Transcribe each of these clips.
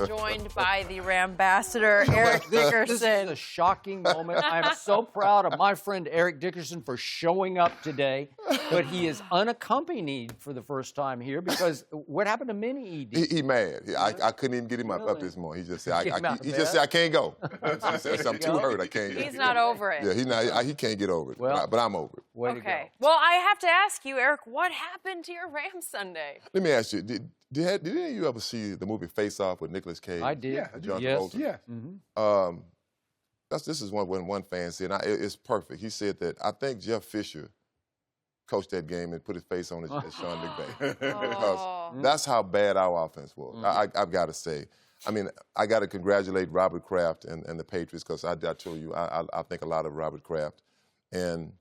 joined by the Rambassador Eric Dickerson. This is a shocking moment. I'm so proud of my friend Eric Dickerson for showing up today, but he is unaccompanied for the first time here because what happened to Minnie, ED? He mad. I couldn't even get him up this morning. He just said, I can't go. He said, I'm too hurt. I can't go. He's not over it. Yeah, he can't get over it, but I'm over it. Okay. Well, I have to ask you, Eric, what happened to your Rams Sunday? Let me ask you, did any of you ever see the movie Face Off with Nicolas Cage? I did. Yeah. John yes. Travolta? Yeah. Mm-hmm. This is one fan said, it's perfect. He said that I think Jeff Fisher coached that game and put his face on as Sean McVay. Because that's how bad our offense was. I've got to say. I mean, I got to congratulate Robert Kraft and the Patriots because I told you, I think a lot of Robert Kraft. And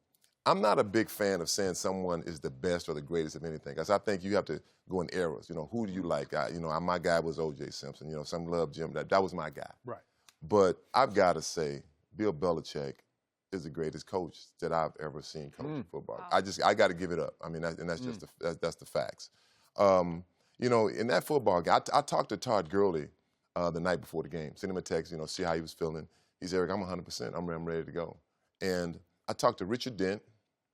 I'm not a big fan of saying someone is the best or the greatest of anything, because I think you have to go in eras. You know, who do you like? My guy was O.J. Simpson. You know, some love Jim. That was my guy. Right. But I've got to say, Bill Belichick is the greatest coach that I've ever seen coach football. Wow. I got to give it up. I mean, that's just that's the facts. In that football game, I talked to Todd Gurley the night before the game. Sent him a text. See how he was feeling. He said, Eric, I'm 100%. I'm ready to go. And I talked to Richard Dent,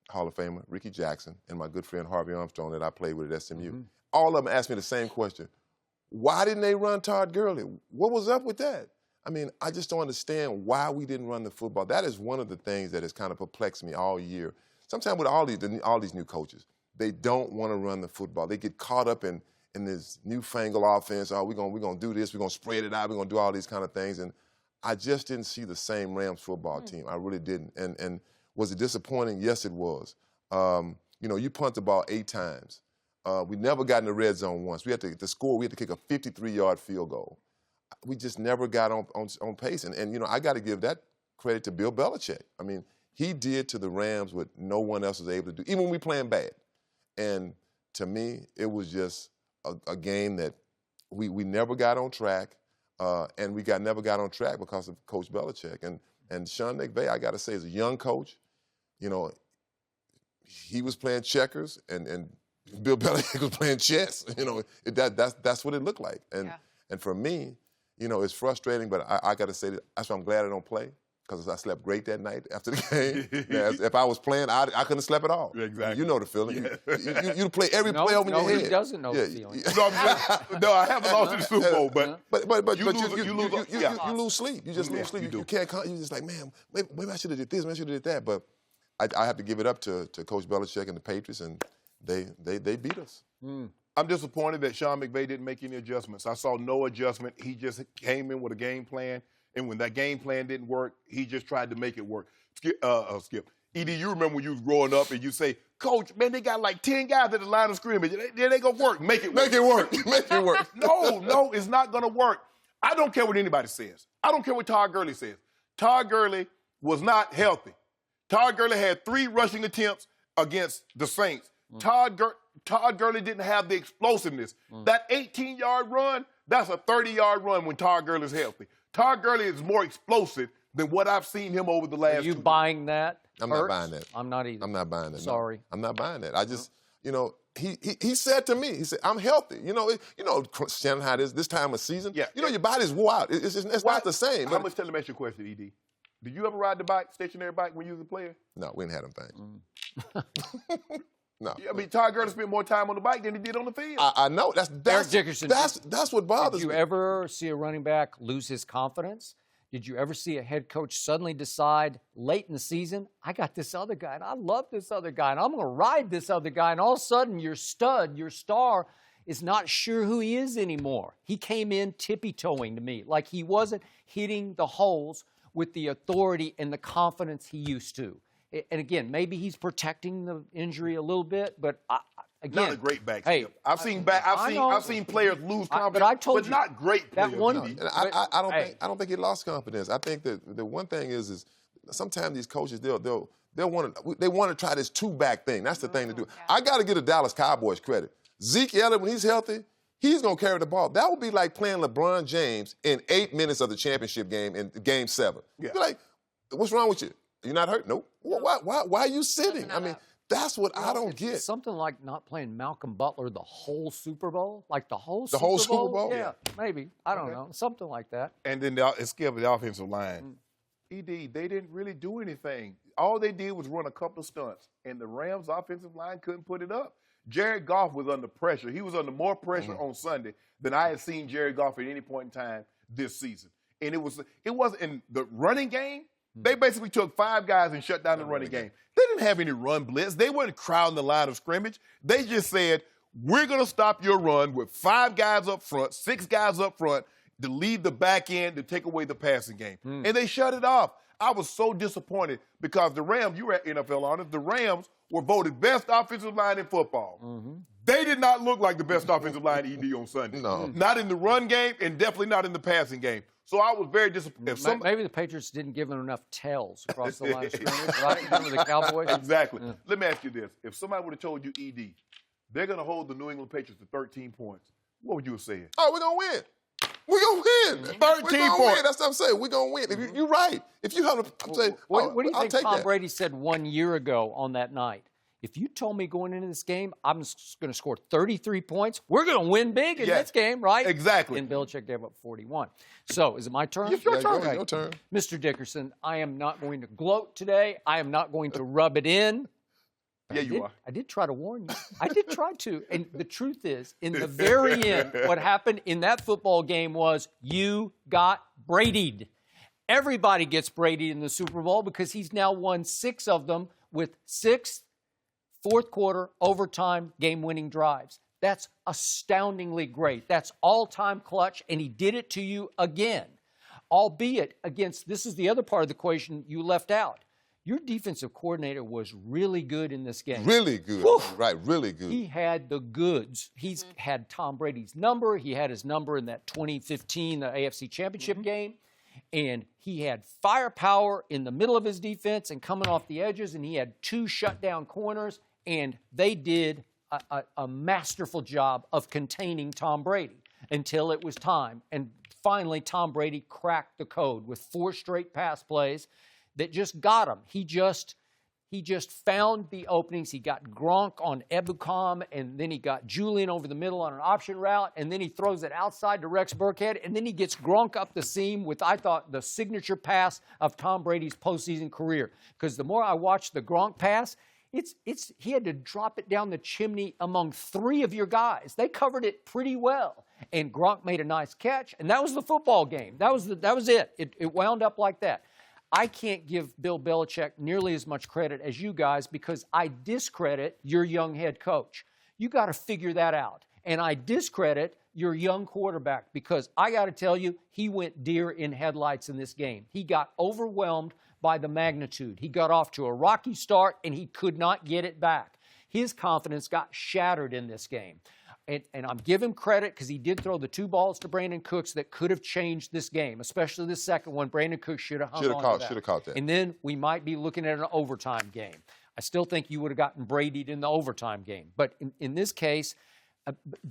Hall of Famer, Ricky Jackson, and my good friend Harvey Armstrong that I played with at SMU. All of them asked me the same question. Why didn't they run Todd Gurley? What was up with that? I mean, I just don't understand why we didn't run the football. That is one of the things that has kind of perplexed me all year. Sometimes with all these new coaches, they don't want to run the football. They get caught up in this newfangled offense. Oh, we're gonna do this. We're gonna spread it out. We're gonna do all these kind of things. And I just didn't see the same Rams football team. I really didn't. And was it disappointing? Yes, it was. You punt the ball 8 times. We never got in the red zone once. We had to score. We had to kick a 53-yard field goal. We just never got on pace. And I got to give that credit to Bill Belichick. I mean, he did to the Rams what no one else was able to do, even when we playing bad. And to me, it was just a game that we never got on track, and we never got on track because of Coach Belichick. And Sean McVay, I got to say, is a young coach. He was playing checkers, and Bill Belichick was playing chess. That's what it looked like. And for me, it's frustrating, but I got to say that's why I'm glad I don't play, because I slept great that night after the game. If I was playing, I couldn't have slept at all. Exactly. You know the feeling. Yeah. You play every play over your head. No, he doesn't know the feeling. No, I haven't lost in the Super Bowl, but you lose sleep. You just lose sleep. You can't. You just like, man, maybe I should have did this. Maybe I should have did that. But I have to give it up to Coach Belichick and the Patriots, and they beat us. I'm disappointed that Sean McVay didn't make any adjustments. I saw no adjustment. He just came in with a game plan, and when that game plan didn't work, he just tried to make it work. Skip. ED, you remember when you was growing up and you say, Coach, man, they got like 10 guys at the line of scrimmage. They ain't gonna work. Make it work. Make it work. Make it work. No, it's not gonna work. I don't care what anybody says. I don't care what Todd Gurley says. Todd Gurley was not healthy. Todd Gurley had 3 rushing attempts against the Saints. Todd Gurley didn't have the explosiveness. That 18-yard run, that's a 30-yard run when Todd Gurley's healthy. Todd Gurley is more explosive than what I've seen him over the last 2 years. Are you buying that? I'm not buying that. I'm not either. I'm not buying that. Sorry. No. I'm not buying that. I just, he said to me, he said, I'm healthy. Shannon, how this time of season, your body's wore out. It's not the same. How much tell me ask you a question, ED? Did you ever ride the bike, stationary bike, when you was a player? No, we didn't have them things. No. I mean, Todd Gurley spent more time on the bike than he did on the field. I know. Eric Dickerson, that's what bothers me. Did you ever see a running back lose his confidence? Did you ever see a head coach suddenly decide late in the season, I got this other guy, and I love this other guy, and I'm going to ride this other guy, and all of a sudden your stud, your star, is not sure who he is anymore. He came in tippy-toeing to me, like he wasn't hitting the holes with the authority and the confidence he used to. And again, maybe he's protecting the injury a little bit, but again, not a great back. Hey, I've seen players lose confidence, but not great players. That one, I don't think he lost confidence. I think that the one thing is sometimes these coaches they want to try this 2-back thing. That's the thing to do. Yeah. I got to give the Dallas Cowboys credit. Zeke Elliott, when he's healthy, he's going to carry the ball. That would be like playing LeBron James in 8 minutes of the championship game in Game 7. Yeah. You're like, what's wrong with you? You're not hurt? Nope. Why are you sitting? I mean, That's what I don't It's get. something like not playing Malcolm Butler the whole Super Bowl, like the whole The whole Super Bowl? Yeah, maybe. I don't know, something like that. And then it skipped the offensive line. ED, they didn't really do anything. All they did was run a couple of stunts, and the Rams' offensive line couldn't put it up. Jared Goff was under pressure. He was under more pressure on Sunday than I had seen Jared Goff at any point in time this season. And it wasn't in the running game. They basically took 5 guys and shut down the running game. They didn't have any run blitz. They weren't crowding the line of scrimmage. They just said, we're going to stop your run with 5 guys up front, 6 guys up front to lead the back end to take away the passing game. And they shut it off. I was so disappointed because the Rams, you were at NFL Honors, the Rams were voted best offensive line in football. They did not look like the best offensive line ED on Sunday. No. Not in the run game and definitely not in the passing game. So I was very disappointed. Maybe the Patriots didn't give them enough tells across the line of scrimmage, right? Remember the Cowboys? Exactly. Let me ask you this. If somebody would have told you, ED, they're going to hold the New England Patriots to 13 points, what would you have said? Oh, we're going to win. We're going to win. 13 We're gonna points. win. That's what I'm saying. We're going to win. You're right. If you have I'm saying, What do you I'll think take Tom that. Brady said 1 year ago on that night? If you told me going into this game, I'm going to score 33 points, we're going to win big in this game, right? Exactly. And Belichick gave up 41. So, is it my turn? It's your turn. Go, your turn. Mr. Dickerson, I am not going to gloat today. I am not going to rub it in. Yeah, you are. I did try to warn you. I did try to. And the truth is, in the very end, what happened in that football game was you got Brady'd. Everybody gets Brady in the Super Bowl because he's now won 6 of them with 6 fourth quarter, overtime, game-winning drives. That's astoundingly great. That's all-time clutch, and he did it to you again, albeit against, this is the other part of the equation you left out. Your defensive coordinator was really good in this game. Really good. Whew. Right, really good. He had the goods. He's had Tom Brady's number. He had his number in that 2015 the AFC Championship game. And he had firepower in the middle of his defense and coming off the edges, and he had 2 shutdown corners, and they did a masterful job of containing Tom Brady until it was time. And finally, Tom Brady cracked the code with 4 straight pass plays that just got him. He just found the openings. He got Gronk on Ebukam, and then he got Julian over the middle on an option route, and then he throws it outside to Rex Burkhead, and then he gets Gronk up the seam with, I thought, the signature pass of Tom Brady's postseason career. Because the more I watched the Gronk pass, he had to drop it down the chimney among 3 of your guys. They covered it pretty well. And Gronk made a nice catch, and that was the football game. That was it. It wound up like that. I can't give Bill Belichick nearly as much credit as you guys because I discredit your young head coach. You got to figure that out. And I discredit your young quarterback because I got to tell you, he went deer in headlights in this game. He got overwhelmed by the magnitude. He got off to a rocky start, and he could not get it back. His confidence got shattered in this game. And I'm giving him credit because he did throw the 2 balls to Brandon Cooks that could have changed this game, especially the second one. Brandon Cooks should have hung on to that. Should have caught that. And then we might be looking at an overtime game. I still think you would have gotten Brady'd in the overtime game. But in this case,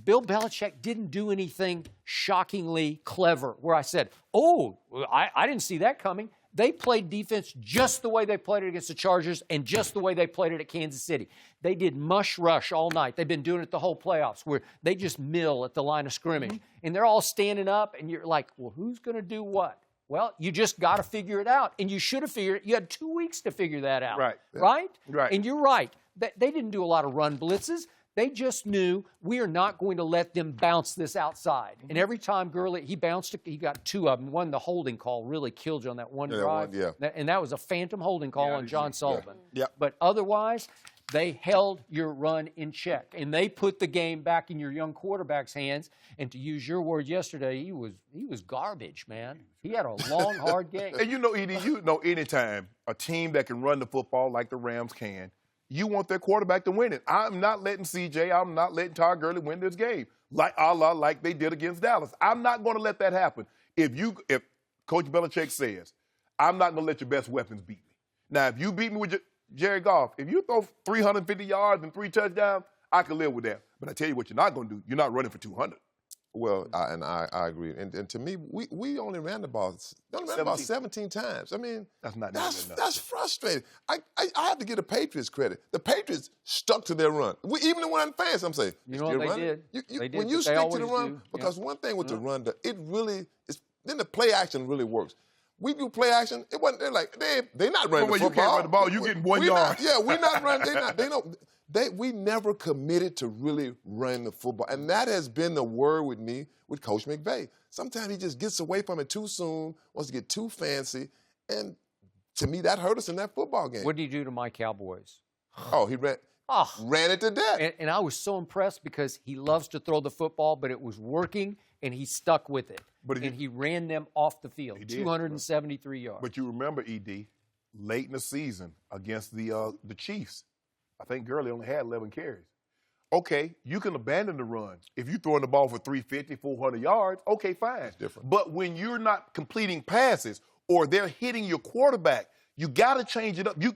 Bill Belichick didn't do anything shockingly clever where I said, oh, I didn't see that coming. They played defense just the way they played it against the Chargers and just the way they played it at Kansas City. They did mush rush all night. They've been doing it the whole playoffs where they just mill at the line of scrimmage. And they're all standing up, and you're like, well, who's going to do what? Well, you just got to figure it out. And you should have figured it. You had 2 weeks to figure that out. Right. Right? Right. And you're right. They didn't do a lot of run blitzes. They just knew we are not going to let them bounce this outside. And every time Gurley, he bounced, he got 2 of them. One, the holding call really killed you on that one drive. And that was a phantom holding call on John Sullivan. Yeah. But otherwise, they held your run in check. And they put the game back in your young quarterback's hands. And to use your word yesterday, he was garbage, man. He had a long, hard game. And Edie, anytime a team that can run the football like the Rams can, you want their quarterback to win it. I'm not letting CJ, I'm not letting Todd Gurley win this game like they did against Dallas. I'm not going to let that happen. If Coach Belichick says, I'm not going to let your best weapons beat me. Now, if you beat me with Jared Goff, if you throw 350 yards and 3 touchdowns, I can live with that. But I tell you what you're not going to do. You're not running for 200. Well, I agree. And to me, we only ran the ball 17 times. I mean, that's frustrating. I have to give the Patriots credit. The Patriots stuck to their run. Even when I'm fans, I'm saying, you know what they did? They did. When you stick to the run, because one thing with the run, it really is. Then the play action really works. We do play action. It wasn't. They're like they're not running the football. You can't run the ball. You getting 1 yard. We're not running. They don't. We never committed to really running the football. And that has been the word with me with Coach McVay. Sometimes he just gets away from it too soon, wants to get too fancy. And to me, that hurt us in that football game. What did he do to my Cowboys? Oh, he ran it to death. And I was so impressed because he loves to throw the football, but it was working, and he stuck with it. And he ran them off the field, 273 yards. But you remember, ED, late in the season against the Chiefs, I think Gurley only had 11 carries. Okay, you can abandon the run. If you're throwing the ball for 350, 400 yards, okay, fine. It's different. But when you're not completing passes or they're hitting your quarterback, you got to change it up. You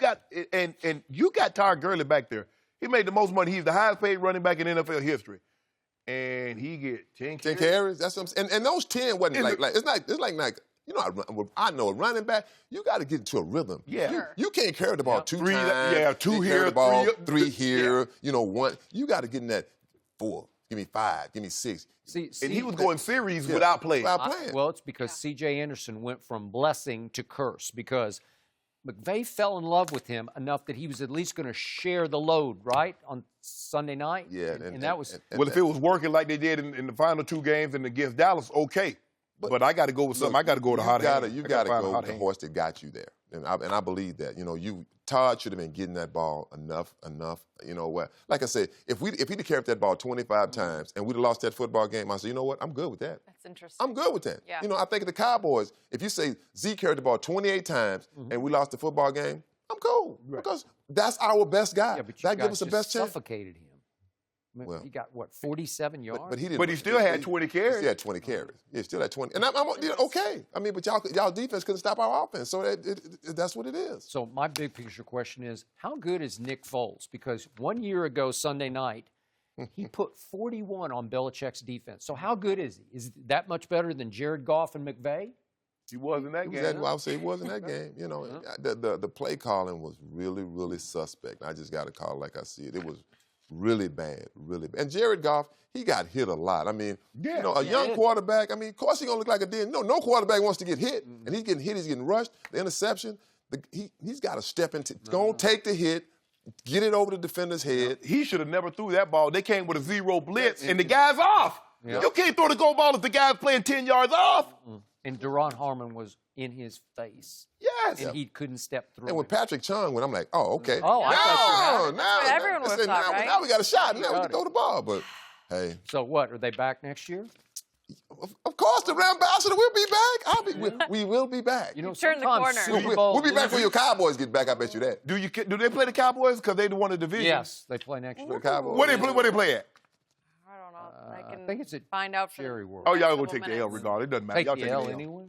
got Todd Gurley back there. He made the most money. He's the highest paid running back in NFL history. And he get 10 carries. 10 carries? That's what I'm saying. And those 10 wasn't it's like you know, I know a running back, you got to get into a rhythm. Yeah. You can't carry the ball 2 times. Yeah, 2 here, the ball, 3 here, you know, 1. You got to get in that 4. Give me 5. Give me 6. See, and he was going series without playing. Well, it's because C.J. Anderson went from blessing to curse because McVay fell in love with him enough that he was at least going to share the load, right, on Sunday night? Yeah. And that was... Well, if it was working like they did in the final 2 games and against Dallas, okay. But I got to go with something. I got to go with a hot hand. You got to go with the horse that got you there. And I believe that. You know, Todd should have been getting that ball enough. You know what? Like I said, if he'd have carried that ball 25 times and we'd have lost that football game, I said, you know what? I'm good with that. That's interesting. I'm good with that. Yeah. You know, I think of the Cowboys. If you say Zeke carried the ball 28 times and we lost the football game, I'm cool. Right. Because that's our best guy. Yeah, but that gives us the best chance. Suffocated him. Well, he got, 47 yards? But he still had 20 carries. He still had 20 carries. He still had 20. And I'm okay. I mean, but y'all defense couldn't stop our offense. So that's what it is. So my big picture question is, how good is Nick Foles? Because 1 year ago, Sunday night, he put 41 on Belichick's defense. So how good is he? Is that much better than Jared Goff and McVay? He was in that game. I would say he was in that game. You know, the play calling was really, really suspect. I just got to call it like I see it. It was really bad, really bad. And Jared Goff, he got hit a lot. I mean, you know, a young quarterback, I mean, of course he's going to look like a deer. No quarterback wants to get hit. And he's getting hit, he's getting rushed. The interception, he's got to step into, go take the hit, get it over the defender's head. He should have never threw that ball. They came with a 0 blitz, and the guy's off. You can't throw the goal ball if the guy's playing 10 yards off. And Deron Harmon was in his face. Yes. And he couldn't step through. And when Patrick Chung went, I'm like, oh, okay. Oh, I thought now everyone would have thought, right? Now we got a shot. Now we can throw the ball. But, hey. So what, are they back next year? Of course, the Rambassador will be back. We will be back. You know, turn the corner. We'll be back when your Cowboys get back, I bet you that. Do they play the Cowboys because they won the division? Yes, they play next year. The Cowboys. Where they play at? I don't know. I think it's at find out for Cherry World. Oh, y'all going to take the L regardless. It doesn't matter. Take the L anyway?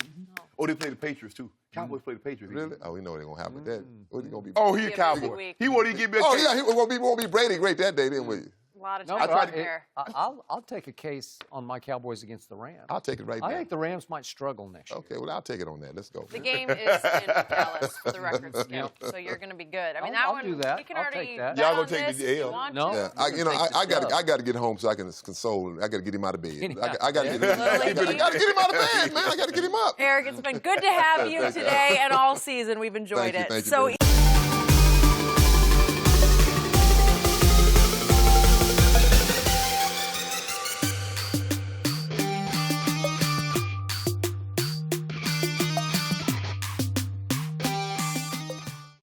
Oh, they play the Patriots, too. Cowboys play the Patriots. Really? Oh, we know they're going to happen that. What he gonna be? Oh, he a Cowboy. He won't even give me a case. Oh, yeah, he won't be Brady great that day, then, will you? A lot of No, time here. I'll take a case on my Cowboys against the Rams. I'll take it right back. I think the Rams might struggle next year. Okay, well, I'll take it on that. Let's go. The game is in Dallas for the record, Skip, so you're going to be good. I mean, I'll do that. You can I'll already take that. Y'all gonna take the L. No. Yeah, I got to get home so I can console. I got to get him out of bed. I got to get him out of bed, man. I got to get him up. Eric, it's been good to have you today and all season. We've enjoyed it. Thank you.